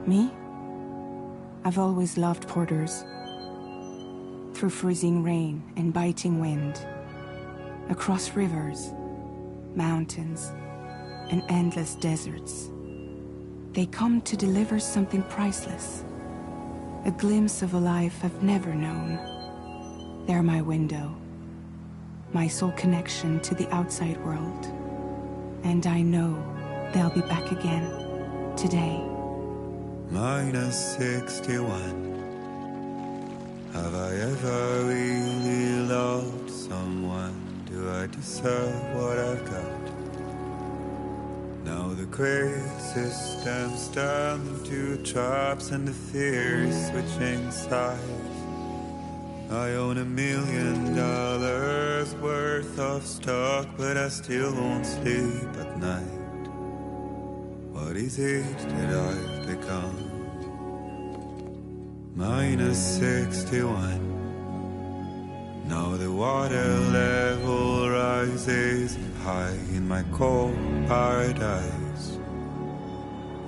Me? I've always loved porters. Through freezing rain and biting wind, across rivers, mountains, and endless deserts, they come to deliver something priceless, a glimpse of a life I've never known. They're my window, my sole connection to the outside world, and I know they'll be back again today. -61. Have I ever really loved someone? Do I deserve what I've got? Now the crazy system's turned into traps and the fear is switching sides. I own $1 million worth of stock, but I still won't sleep at night. What is it that I've become? -61. Now the water level rises high in my cold paradise,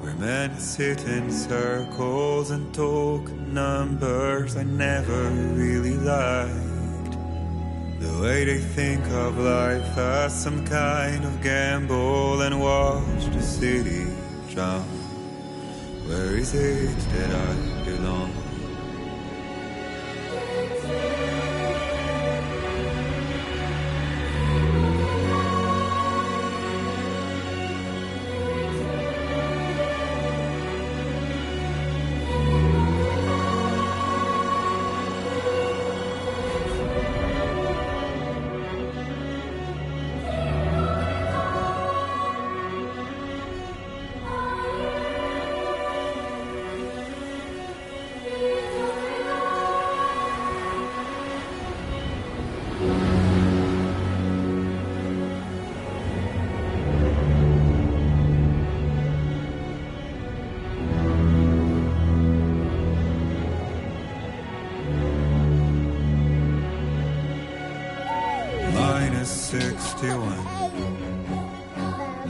where men sit in circles and talk numbers I never really liked. The way they think of life as some kind of gamble and watch the city drown. Where is it that I belong? -61.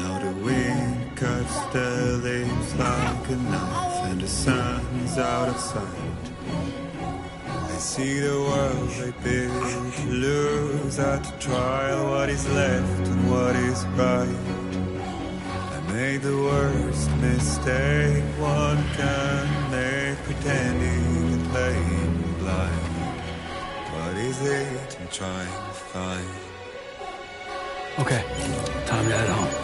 Now the wind cuts the leaves like a knife and the sun's out of sight. I see the world I built lose at the trial, what is left and what is right. I made the worst mistake one can make, pretending and playing blind. What is it I'm trying to find? Okay, time to head home.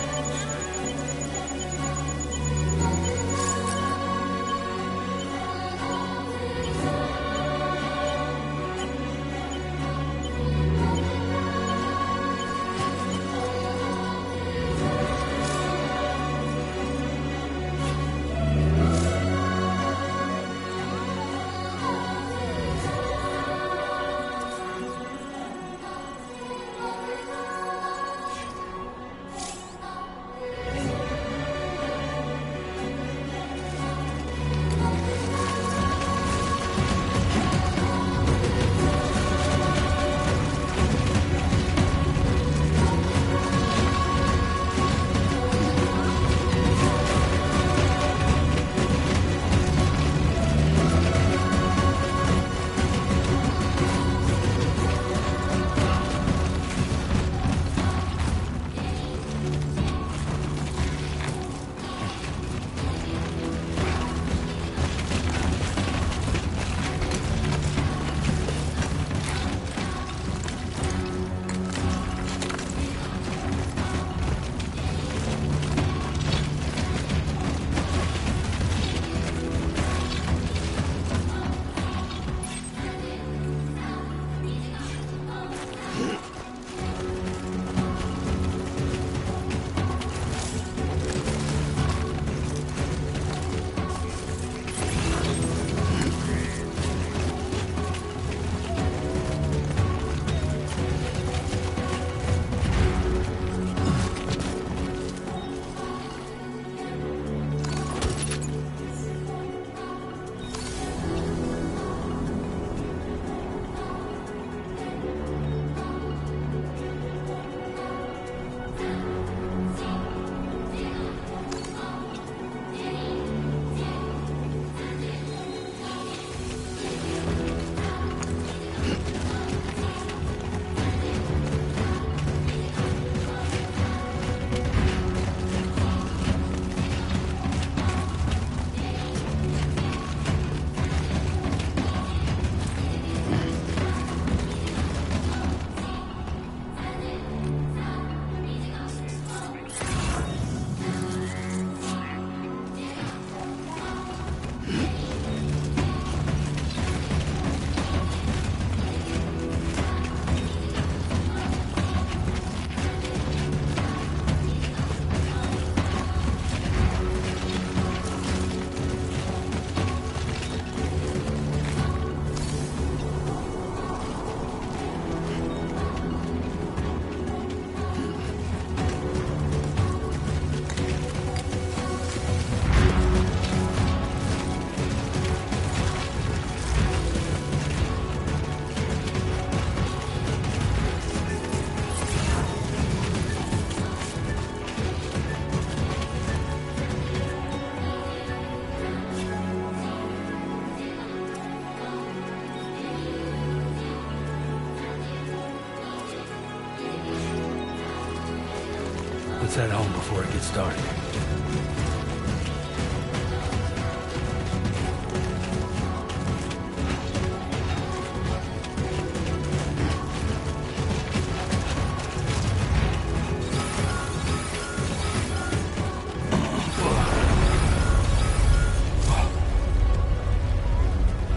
Let's head home before it gets dark.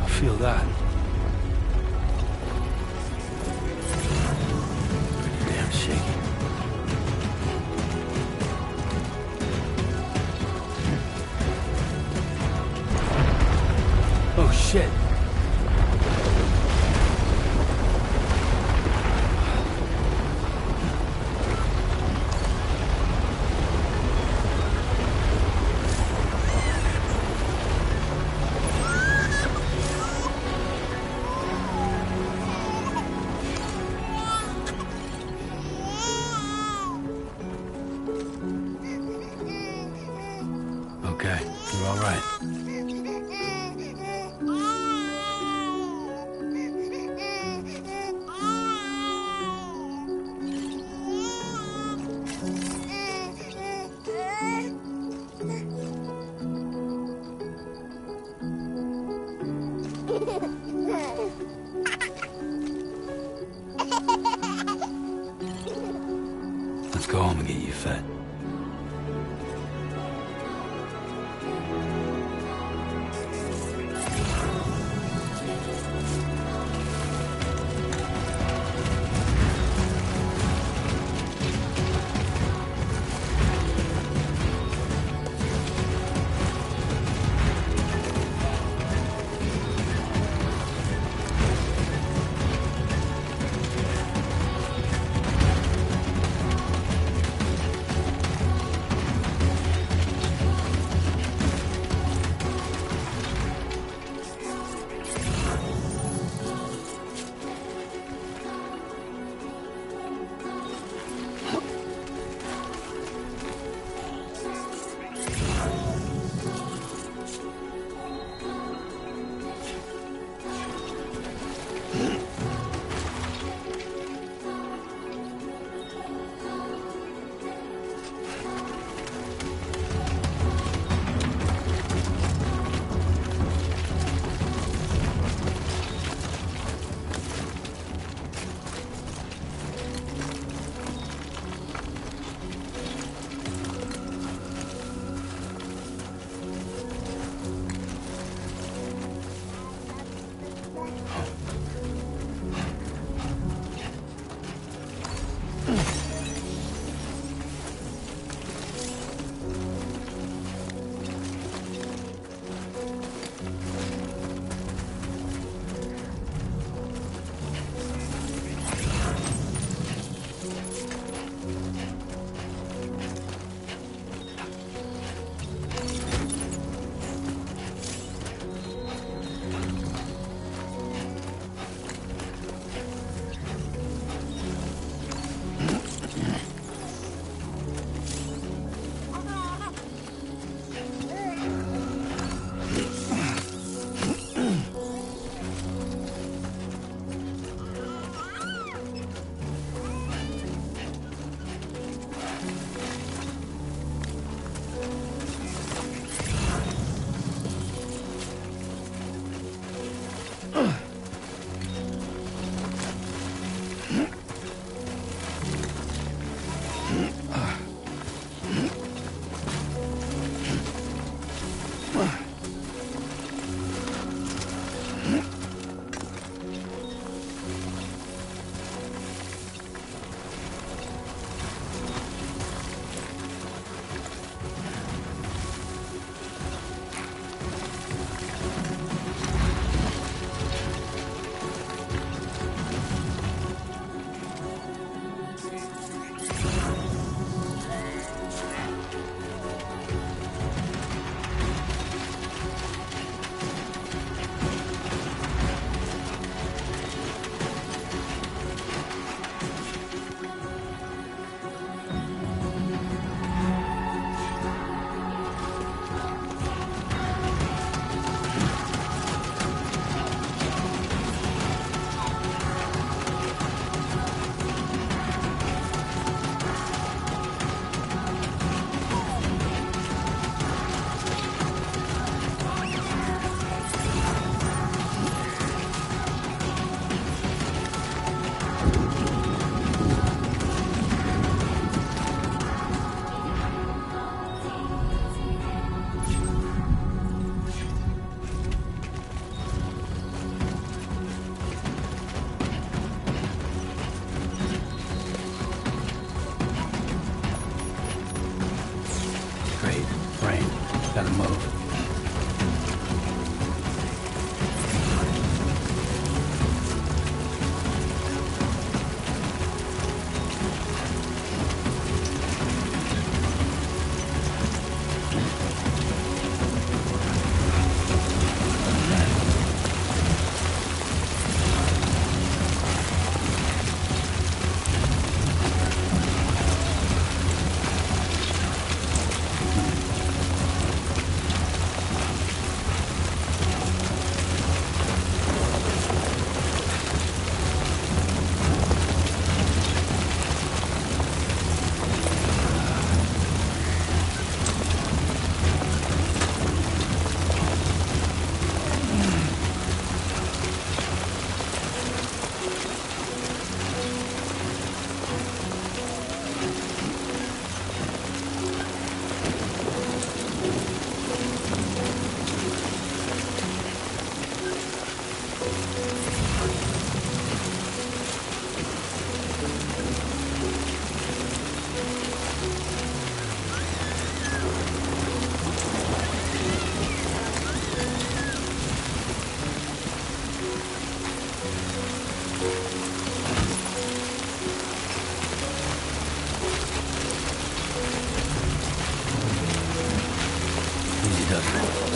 Feel that. Pretty damn shaky. Oh shit. Okay, you're all right. Let's go home and get you fed.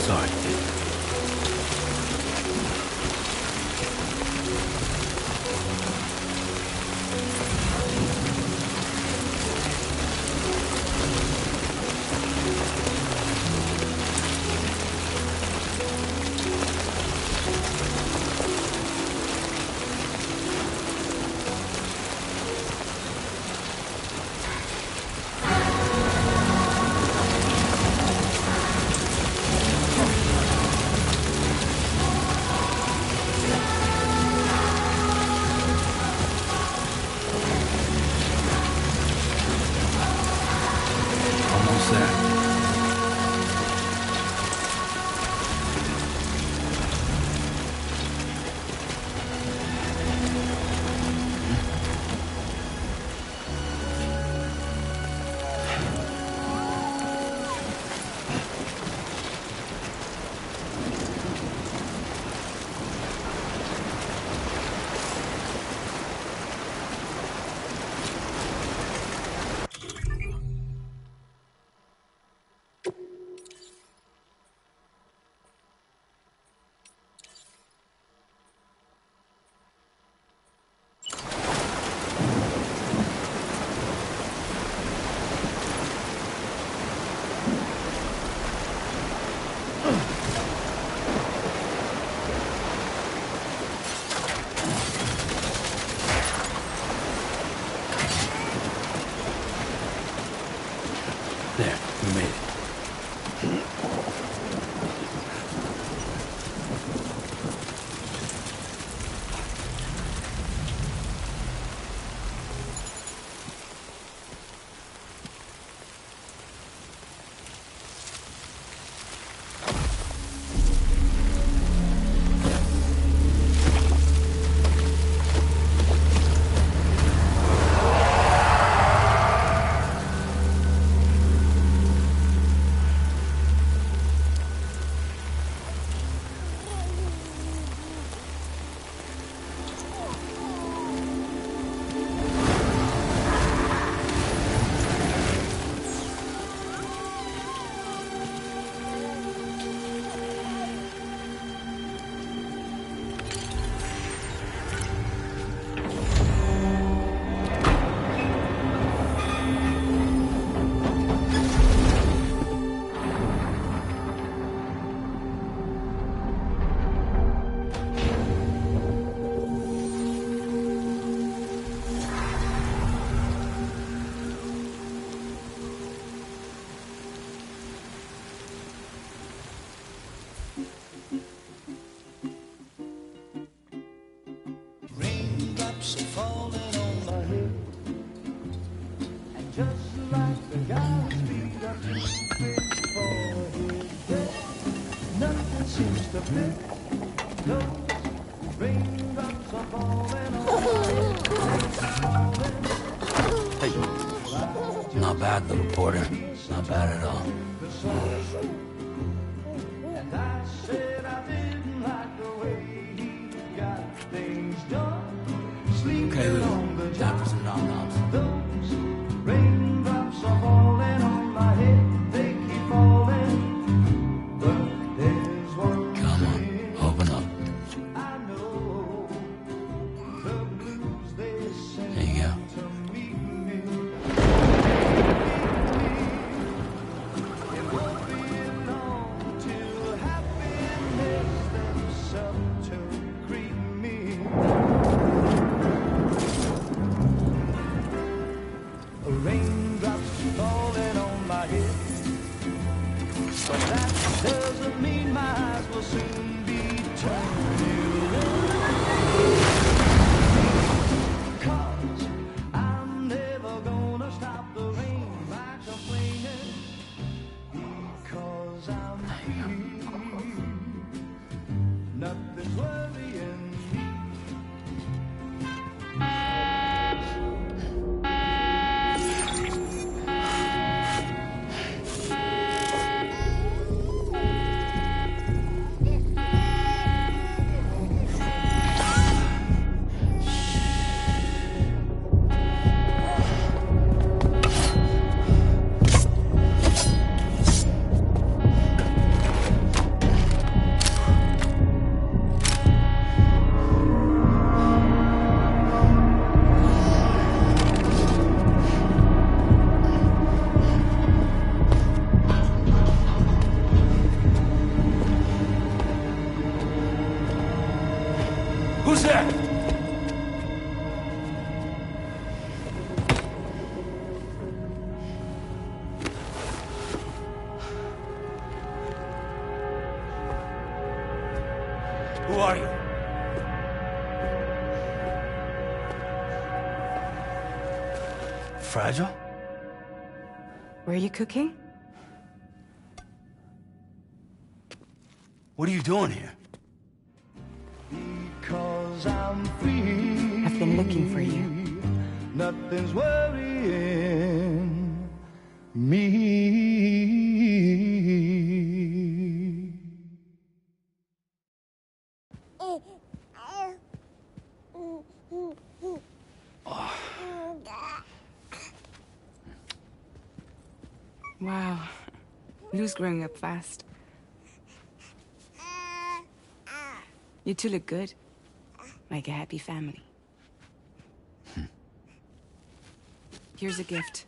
Sorry. Almost there. There, we made it. Raindrops are falling on my head, and just like the guy's feet are too big for his bed, nothing seems to fit. Those raindrops are falling on my head. Hey, not bad, little porter. Not bad at all. And I said I didn't like the way he got things done. Okay, Lou. Time for some nom-noms. Those raindrops are falling on my head. They keep falling, but there's one Come on, thing open up. I know. The blues they send There you go. to meet me. It won't be long till happiness themselves to greet me. Raindrops falling on my head, but that doesn't mean my eyes will soon be turning red. 'Cause I'm never gonna stop the rain by complaining, because I'm free. Nothing's worrying me. Who's there? Who are you? Fragile? Were you cooking? What are you doing here? Because I'm free. I've been looking for you. Nothing's worrying me. Wow. Lou's growing up fast. You two look good. Like a happy family. Here's a gift.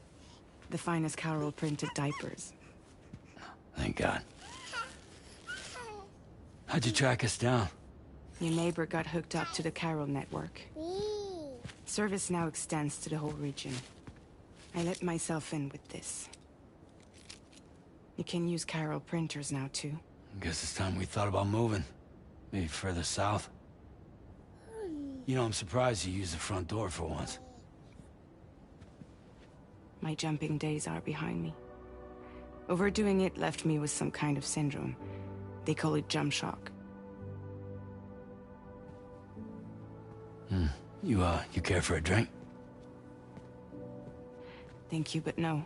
The finest Carol printed diapers. Thank God. How'd you track us down? Your neighbor got hooked up to the Carol network. Service now extends to the whole region. I let myself in with this. You can use Carol printers now, too. Guess it's time we thought about moving. Maybe further south. You know, I'm surprised you used the front door for once. My jumping days are behind me. Overdoing it left me with some kind of syndrome. They call it jump shock. You care for a drink? Thank you, but no.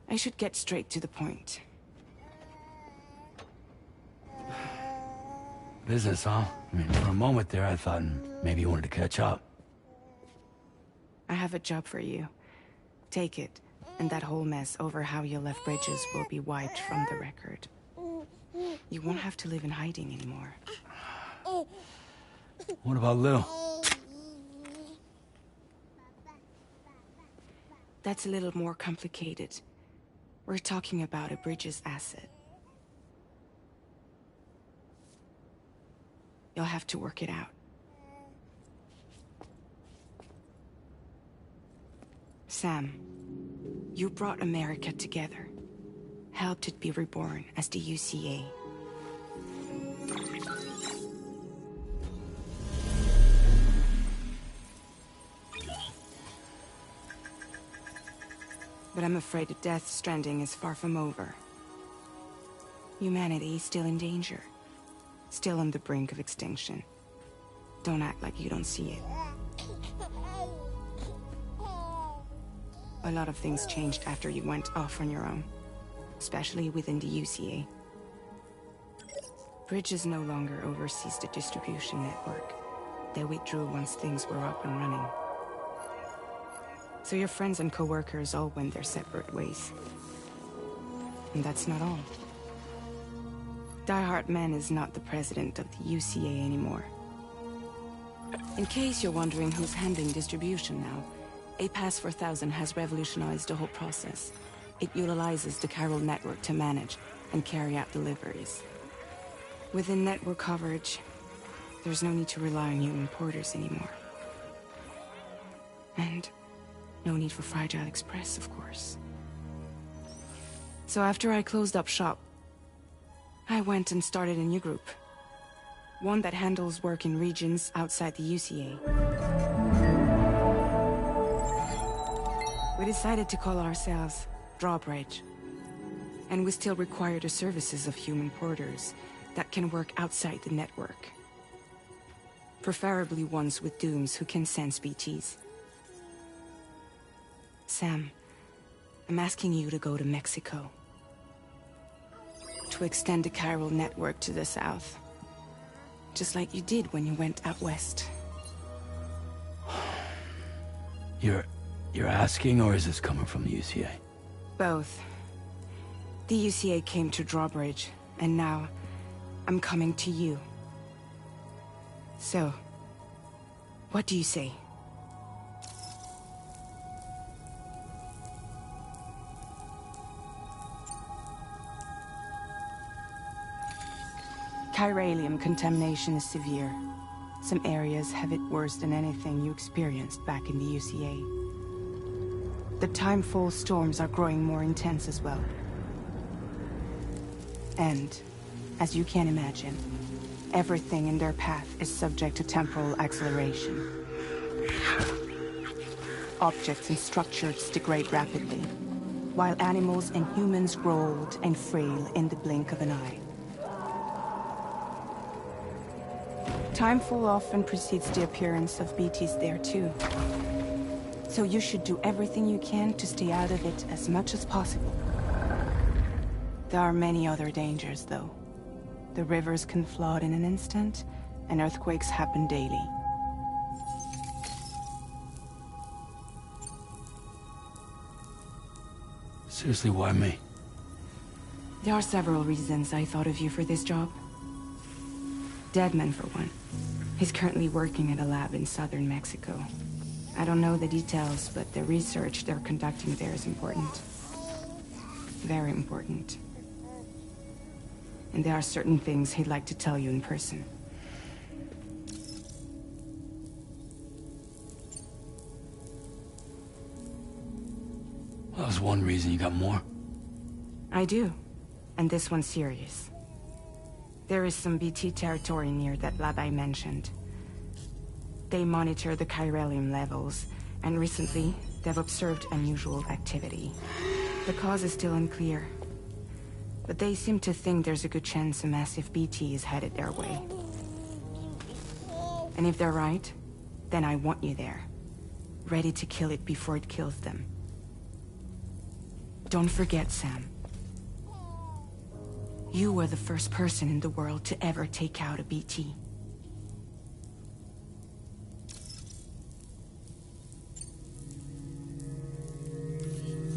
I should get straight to the point. Business, huh? I mean, for a moment there, I thought maybe you wanted to catch up. I have a job for you. Take it, and that whole mess over how you left Bridges will be wiped from the record. You won't have to live in hiding anymore. What about Lou? That's a little more complicated. We're talking about a Bridges asset. You'll have to work it out. Sam, you brought America together. Helped it be reborn as the UCA. But I'm afraid that Death Stranding is far from over. Humanity is still in danger. Still on the brink of extinction. Don't act like you don't see it. A lot of things changed after you went off on your own. Especially within the UCA. Bridges no longer oversees the distribution network. They withdrew once things were up and running. So your friends and co-workers all went their separate ways. And that's not all. Die Hard Man is not the president of the UCA anymore. In case you're wondering who's handling distribution now, A Pass 4000 has revolutionized the whole process. It utilizes the Carol network to manage and carry out deliveries. Within network coverage, there's no need to rely on human porters anymore. And no need for Fragile Express, of course. So after I closed up shop, I went and started a new group. One that handles work in regions outside the UCA. We decided to call ourselves Drawbridge. And we still require the services of human porters that can work outside the network. Preferably ones with dooms who can sense BTs. Sam, I'm asking you to go to Mexico. To extend the Carol network to the south. Just like you did when you went out west. You're asking, or is this coming from the UCA? Both. The UCA came to Drawbridge, and now I'm coming to you. So, what do you say? Chiralium contamination is severe. some areas have it worse than anything you experienced back in the UCA. The timefall storms are growing more intense as well. And, as you can imagine, everything in their path is subject to temporal acceleration. Objects and structures degrade rapidly, while animals and humans grow old and frail in the blink of an eye. Timefall often precedes the appearance of BTs there too. So you should do everything you can to stay out of it as much as possible. There are many other dangers, though. The rivers can flood in an instant, and earthquakes happen daily. Seriously, why me? There are several reasons I thought of you for this job. Deadman, for one. He's currently working at a lab in southern Mexico. I don't know the details, but the research they're conducting there is important. Very important. And there are certain things he'd like to tell you in person. Well, that was one reason. You got more? I do. And this one's serious. There is some BT territory near that lab I mentioned. They monitor the chiralium levels, and recently, they've observed unusual activity. The cause is still unclear, but they seem to think there's a good chance a massive BT is headed their way. And if they're right, then I want you there, ready to kill it before it kills them. Don't forget, Sam. You were the first person in the world to ever take out a BT.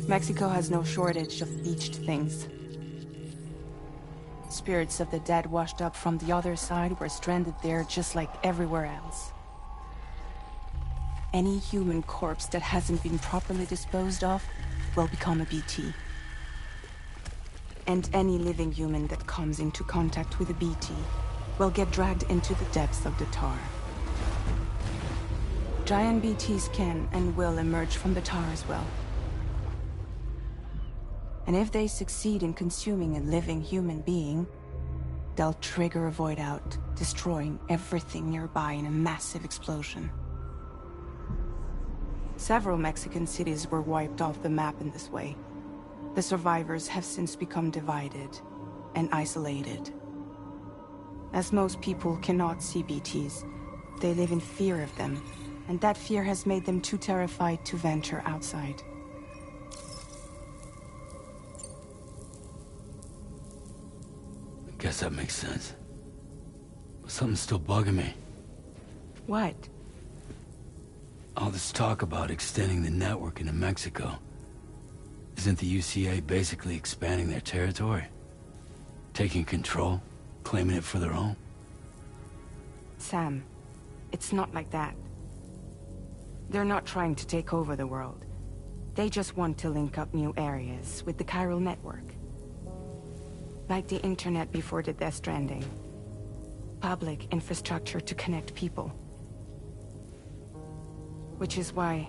Mexico has no shortage of beached things. Spirits of the dead washed up from the other side were stranded there just like everywhere else. Any human corpse that hasn't been properly disposed of will become a BT. And any living human that comes into contact with a BT will get dragged into the depths of the tar. Giant BTs can and will emerge from the tar as well. And if they succeed in consuming a living human being, they'll trigger a void out, destroying everything nearby in a massive explosion. Several Mexican cities were wiped off the map in this way. The survivors have since become divided and isolated. As most people cannot see BTs, they live in fear of them, and that fear has made them too terrified to venture outside. I guess that makes sense. But something's still bugging me. What? All this talk about extending the network into Mexico. Isn't the UCA basically expanding their territory? Taking control? Claiming it for their own? Sam, it's not like that. They're not trying to take over the world. They just want to link up new areas with the chiral network. Like the internet before the Death Stranding. Public infrastructure to connect people. Which is why,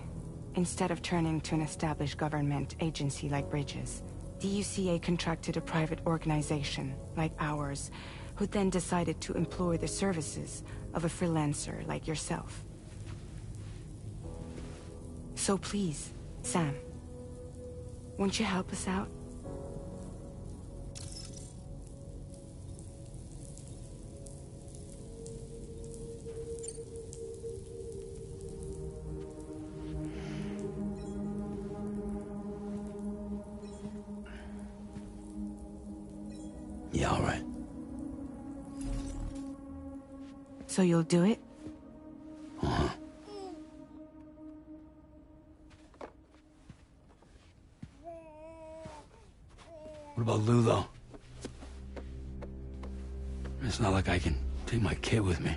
instead of turning to an established government agency like Bridges, the UCA contracted a private organization, like ours, who then decided to employ the services of a freelancer like yourself. So please, Sam, won't you help us out? Yeah, all right. So you'll do it? Uh-huh. What about Lou, though? It's not like I can take my kid with me.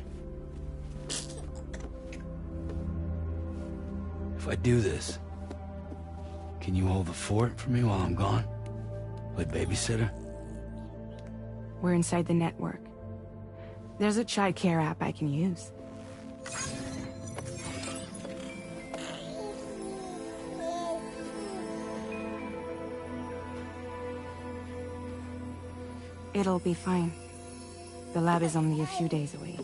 If I do this, can you hold the fort for me while I'm gone? Play babysitter? We're inside the network. There's a child care app I can use. It'll be fine. The lab is only a few days away.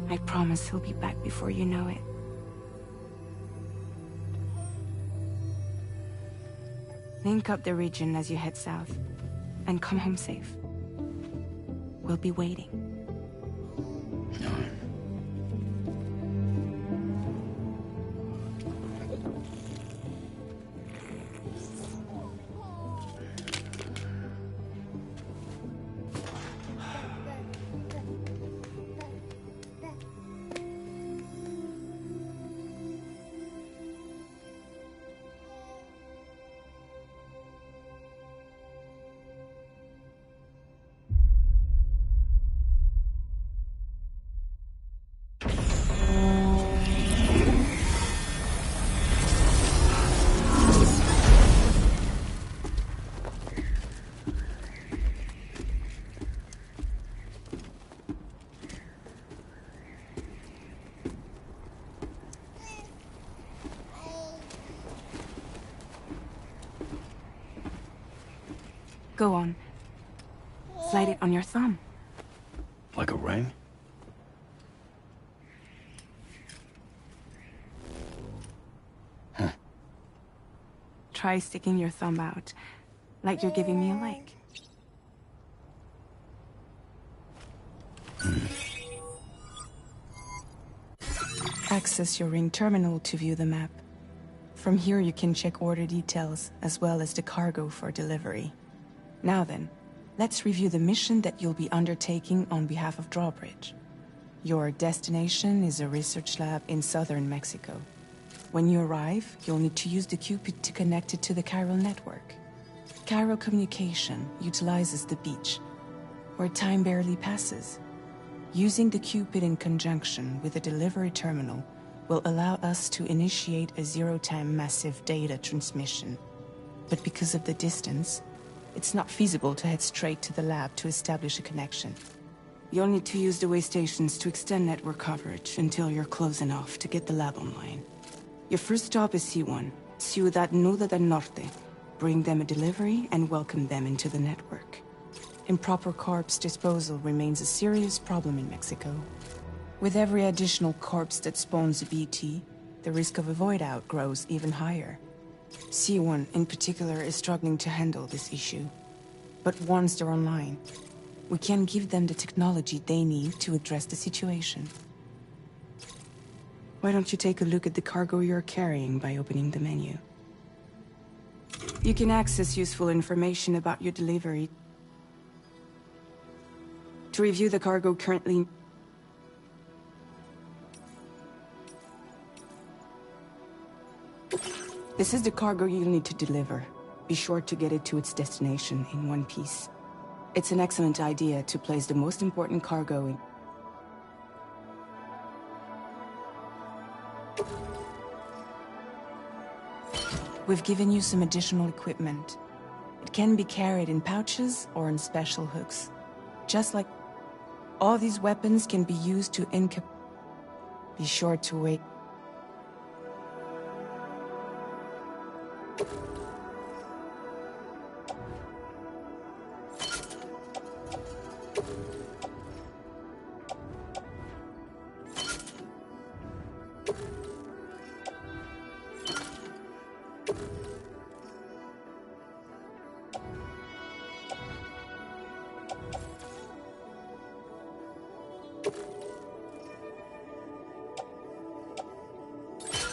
I promise he'll be back before you know it. Link up the region as you head south, and come home safe. We'll be waiting. Go on. Slide it on your thumb. Like a ring? Huh. Try sticking your thumb out, like you're giving me a like. Access your ring terminal to view the map. From here you can check order details, as well as the cargo for delivery. Now then, let's review the mission that you'll be undertaking on behalf of Drawbridge. Your destination is a research lab in southern Mexico. When you arrive, you'll need to use the Cupid to connect it to the chiral network. Chiral communication utilizes the beach, where time barely passes. Using the Cupid in conjunction with a delivery terminal will allow us to initiate a zero-time massive data transmission. But because of the distance, it's not feasible to head straight to the lab to establish a connection. You'll need to use the way stations to extend network coverage until you're close enough to get the lab online. Your first stop is C1, Ciudad Nuda del Norte. Bring them a delivery and welcome them into the network. Improper corpse disposal remains a serious problem in Mexico. With every additional corpse that spawns a BT, the risk of a void out grows even higher. C1 in particular is struggling to handle this issue. But once they're online, we can give them the technology they need to address the situation. Why don't you take a look at the cargo you're carrying by opening the menu? You can access useful information about your delivery. To review the cargo currently... This is the cargo you'll need to deliver. Be sure to get it to its destination in one piece. It's an excellent idea to place the most important cargo in... We've given you some additional equipment. It can be carried in pouches or in special hooks. Just like... All these weapons can be used to Be sure to wait.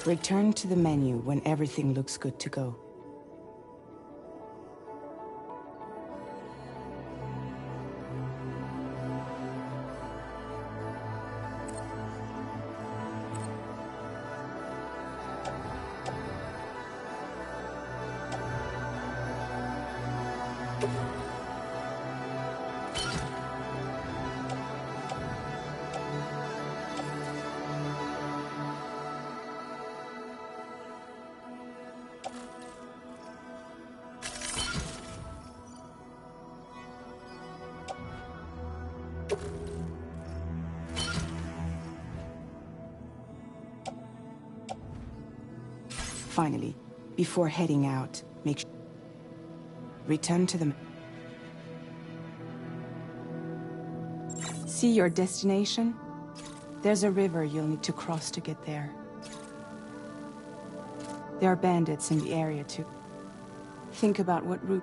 Return to the menu when everything looks good to go. Finally, before heading out, make sure... Return to the... See your destination? There's a river you'll need to cross to get there. There are bandits in the area too. Think about what route...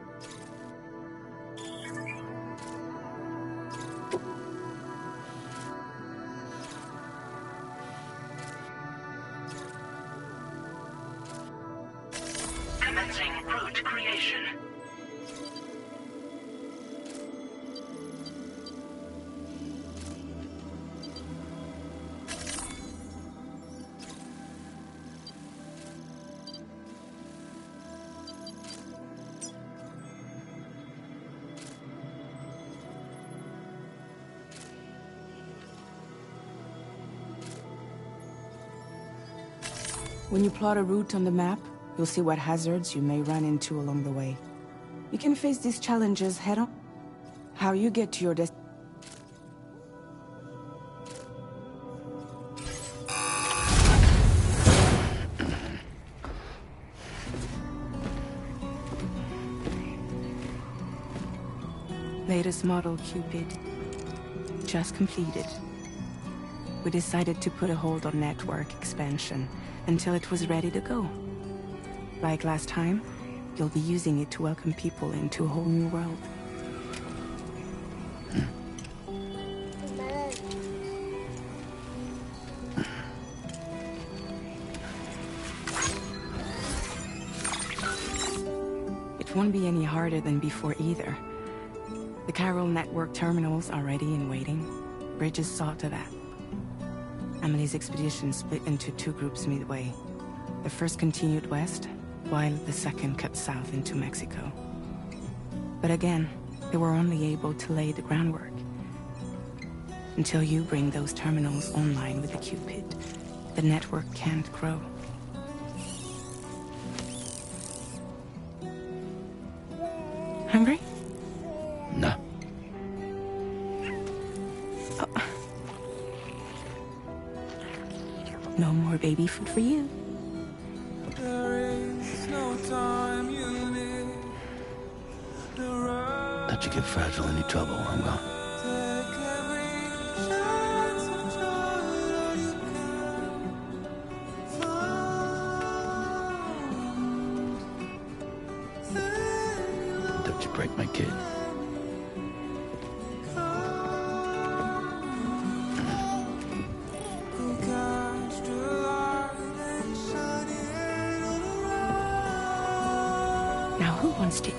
Commencing route creation. When you plot a route on the map, you'll see what hazards you may run into along the way. You can face these challenges head-on. How you get to your destination. Latest model Cupid. Just completed. We decided to put a hold on network expansion until it was ready to go. Like last time, you'll be using it to welcome people into a whole new world. It won't be any harder than before either. The Chiral network terminals are ready and waiting. Bridges saw to that. Amelie's expedition split into two groups midway. The first continued west, while the second cut south into Mexico. But again, they were only able to lay the groundwork. Until you bring those terminals online with the Cupid, the network can't grow. Hungry? No. No more baby food for you. Don't you get fragile any trouble while I'm gone. Don't you break my kid. Now who wants to eat?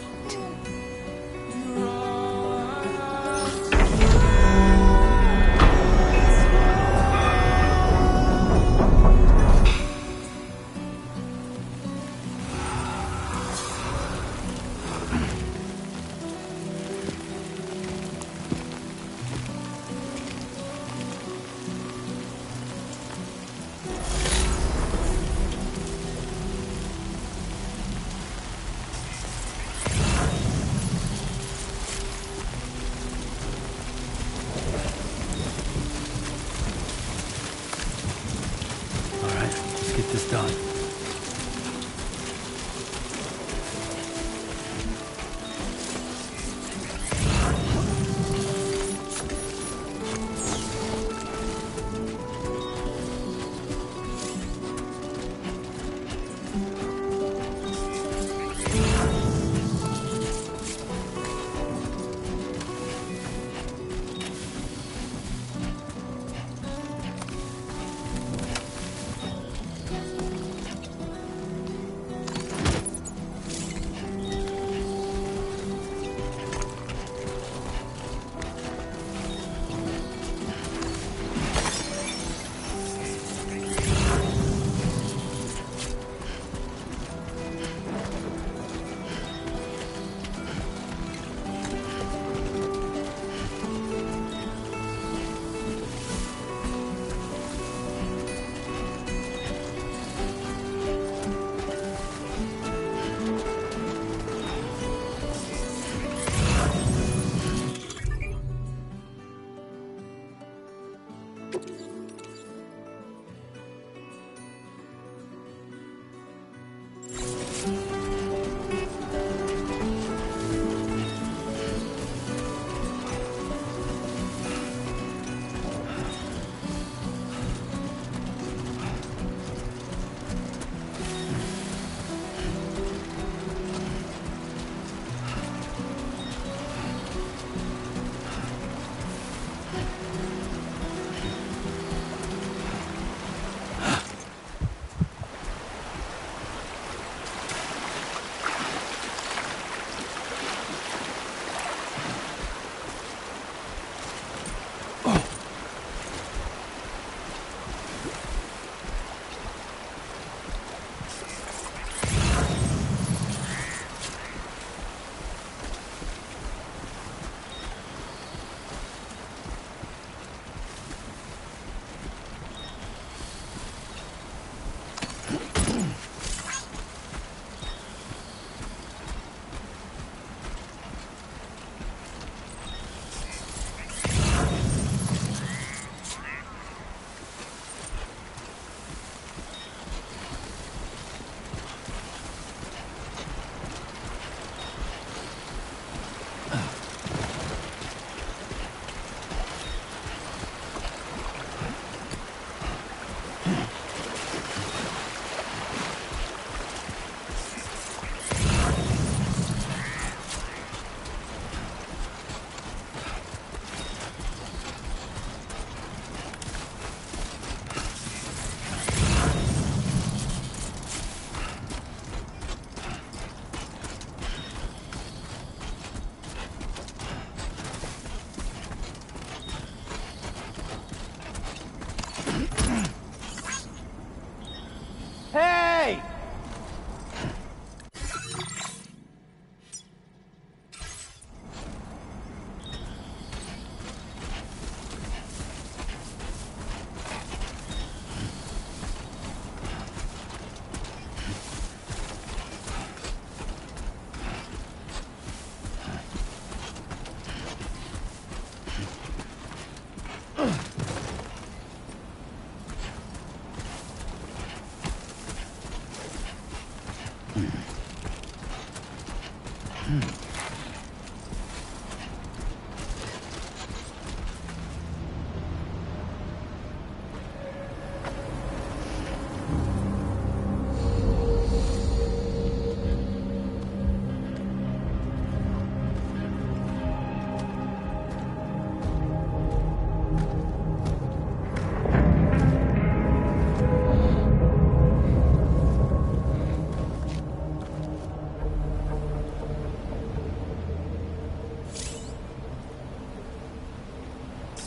Get this done.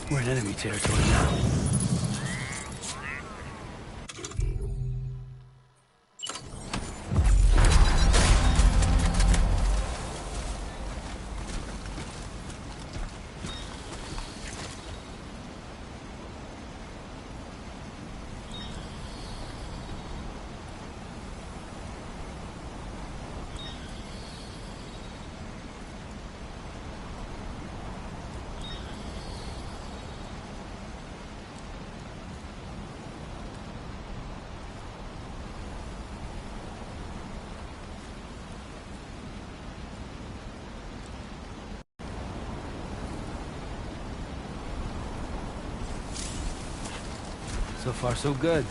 We're in enemy territory now. So far, so good.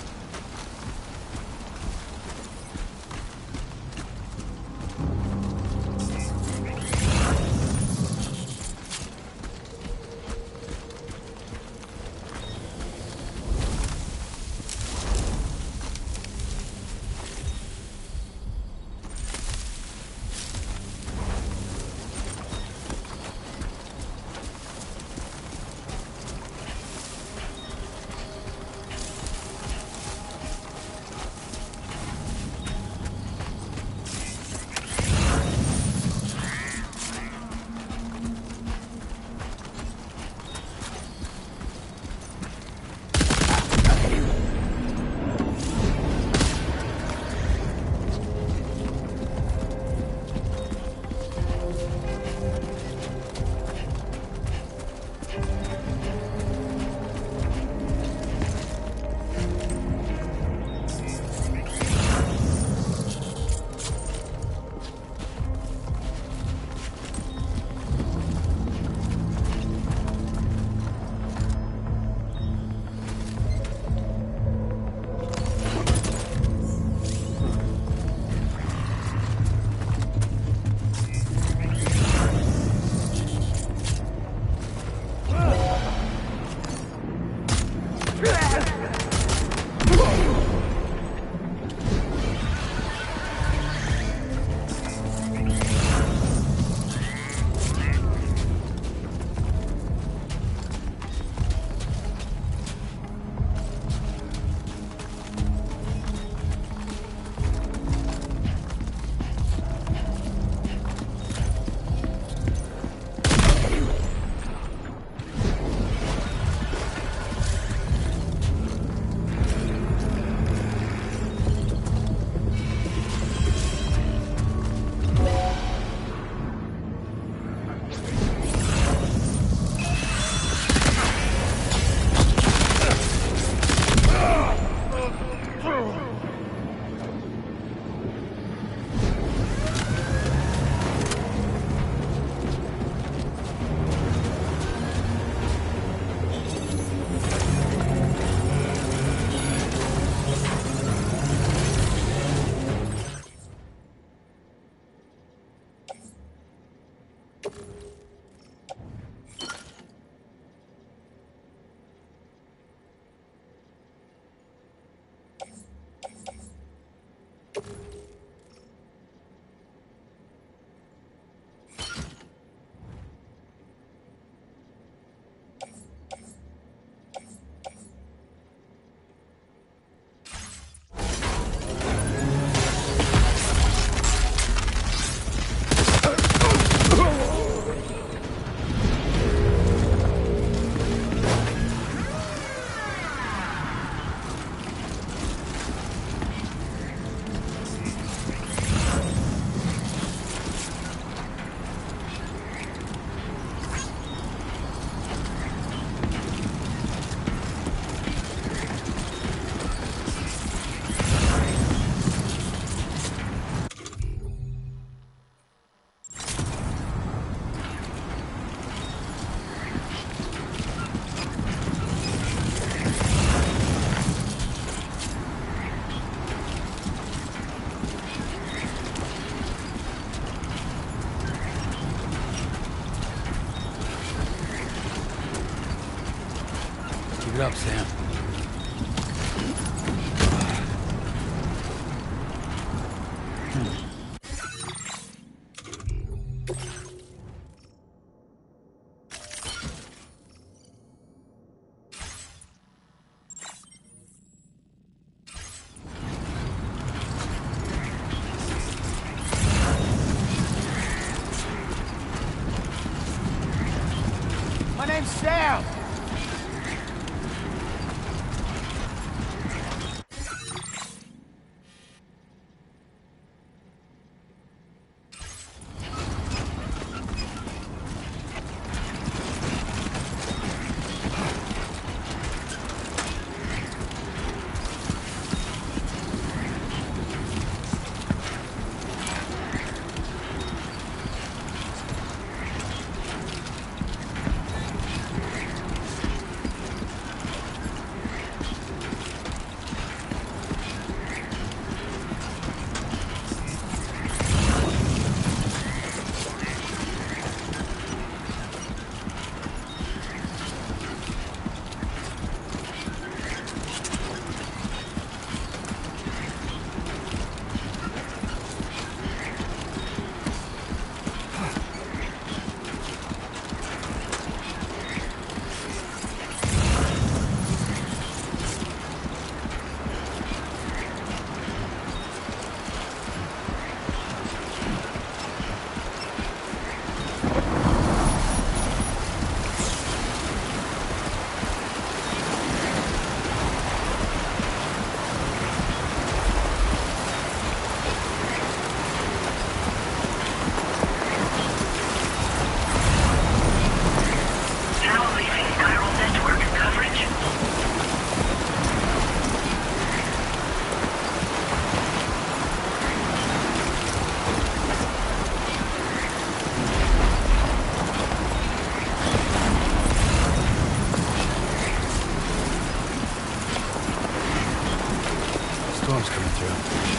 Keep it up, Sam. south! Storm's coming through.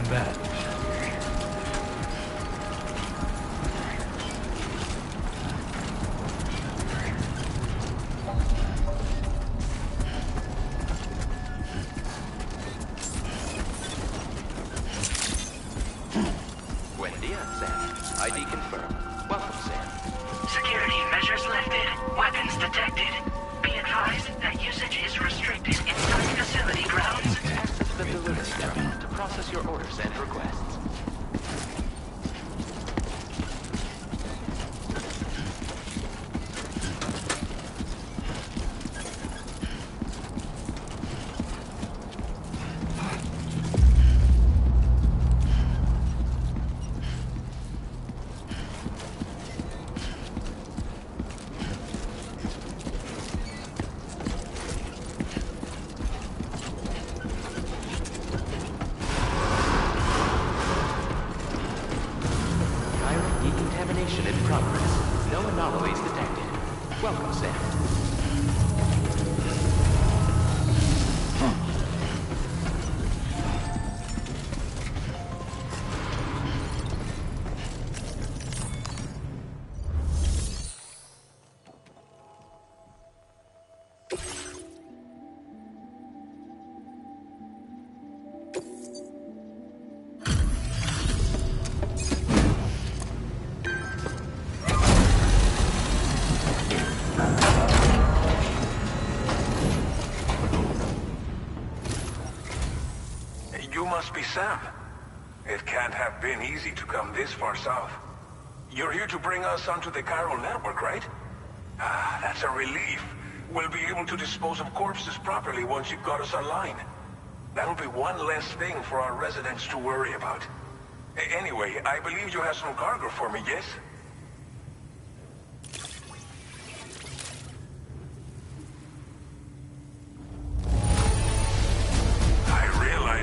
bad. Buen dia, Sam. ID confirmed. Welcome, Sam. Security measures lifted. Weapons detected. Be advised that usage is restricted inside facility grounds. Access the delivery terminal to process your orders and requests. Decontamination in progress. No anomalies detected. Welcome, Sam. You must be Sam. It can't have been easy to come this far south. You're here to bring us onto the chiral network, right? Ah, that's a relief. We'll be able to dispose of corpses properly once you've got us online. That'll be one less thing for our residents to worry about. Anyway, I believe you have some cargo for me, yes?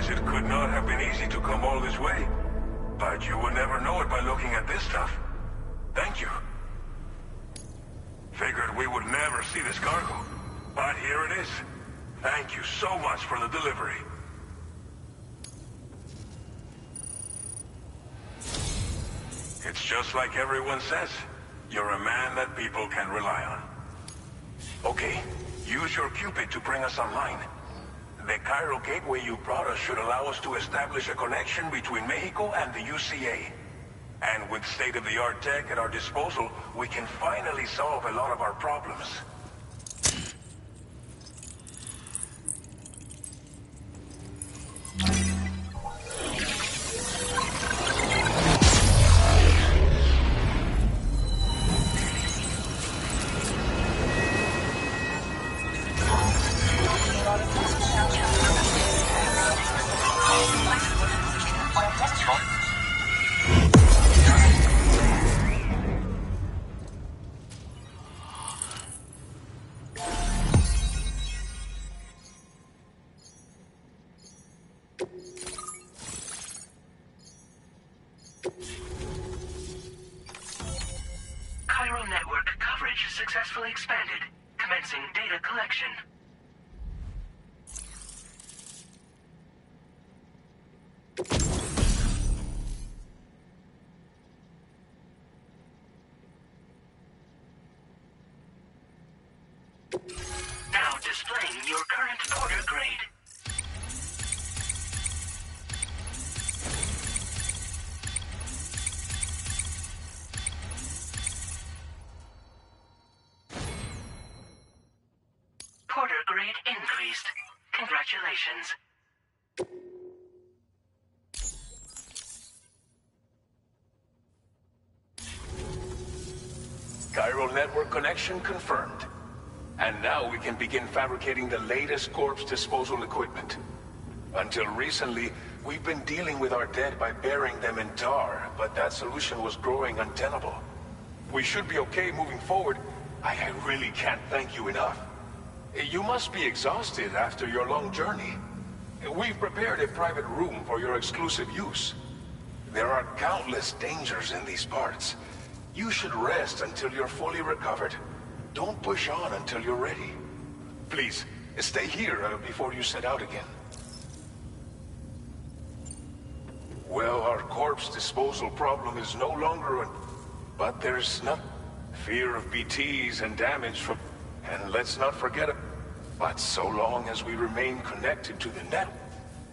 It could not have been easy to come all this way. But you would never know it by looking at this stuff. Thank you. Figured we would never see this cargo. But here it is. Thank you so much for the delivery. It's just like everyone says. You're a man that people can rely on. Okay, use your Cupid to bring us online. The chiral gateway you brought us should allow us to establish a connection between Mexico and the UCA. And with state-of-the-art tech at our disposal, we can finally solve a lot of our problems. Chiral network coverage successfully expanded. Commencing data collection. Now displaying your current porter grade. Porter grade increased. Congratulations. Chiral network connection confirmed. And now we can begin fabricating the latest corpse disposal equipment. Until recently, we've been dealing with our dead by burying them in tar, but that solution was growing untenable. We should be okay moving forward. I really can't thank you enough. You must be exhausted after your long journey. We've prepared a private room for your exclusive use. There are countless dangers in these parts. You should rest until you're fully recovered. Don't push on until you're ready. Please, stay here before you set out again. Well, our corpse disposal problem is no longer an... But there's not fear of BTs and damage from... And let's not forget it. But so long as we remain connected to the net,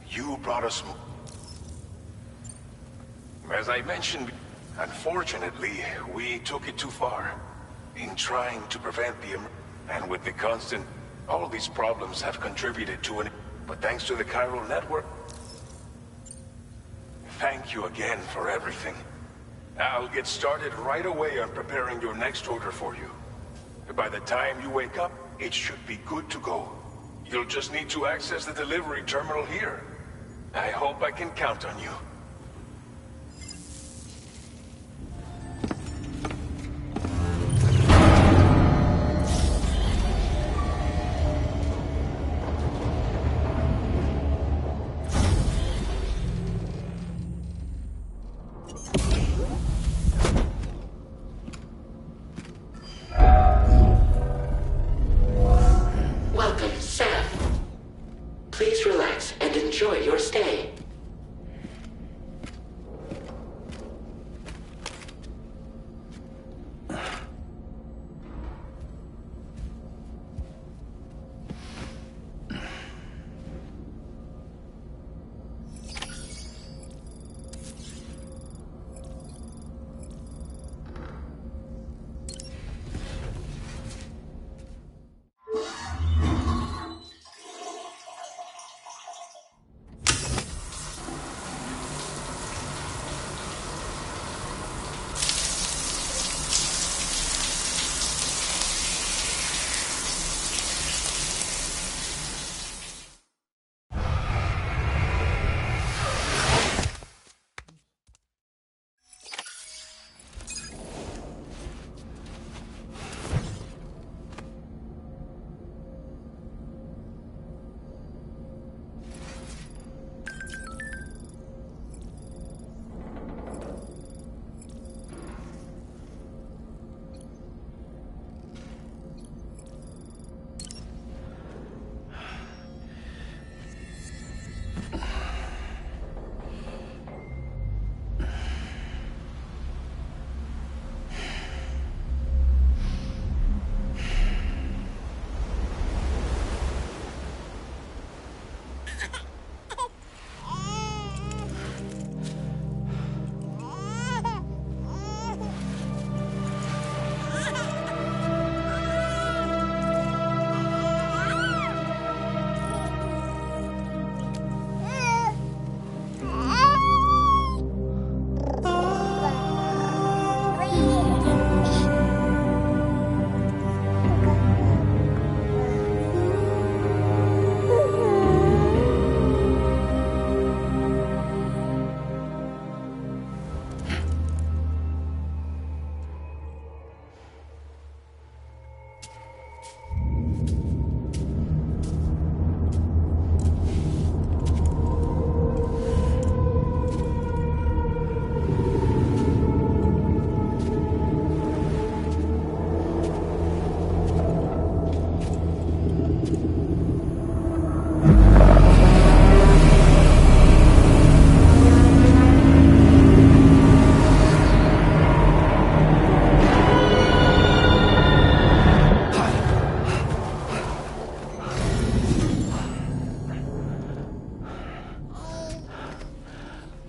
you brought us... As I mentioned, unfortunately, we took it too far in trying to prevent the... And with the constant... All these problems have contributed to an... But thanks to the chiral network... Thank you again for everything. I'll get started right away on preparing your next order for you. By the time you wake up, it should be good to go. You'll just need to access the delivery terminal here. I hope I can count on you. Please relax and enjoy your stay.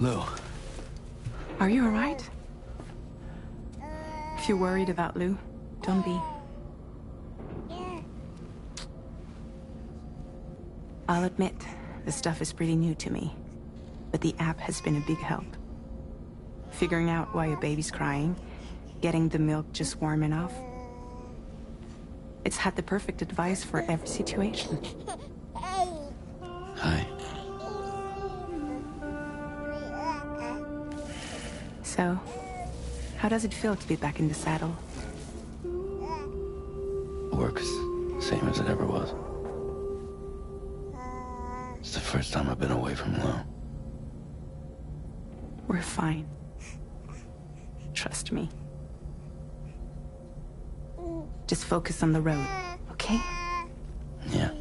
Lou. Are you alright? If you're worried about Lou, don't be. I'll admit, the stuff is pretty new to me, but the app has been a big help. Figuring out why a baby's crying, getting the milk just warm enough. It's had the perfect advice for every situation. Hi. So, how does it feel to be back in the saddle? Work's same as it ever was. It's the first time I've been away from Lou. We're fine. Trust me. Just focus on the road, okay? Yeah.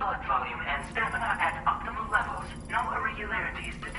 blood volume and stamina at optimal levels. No irregularities detected.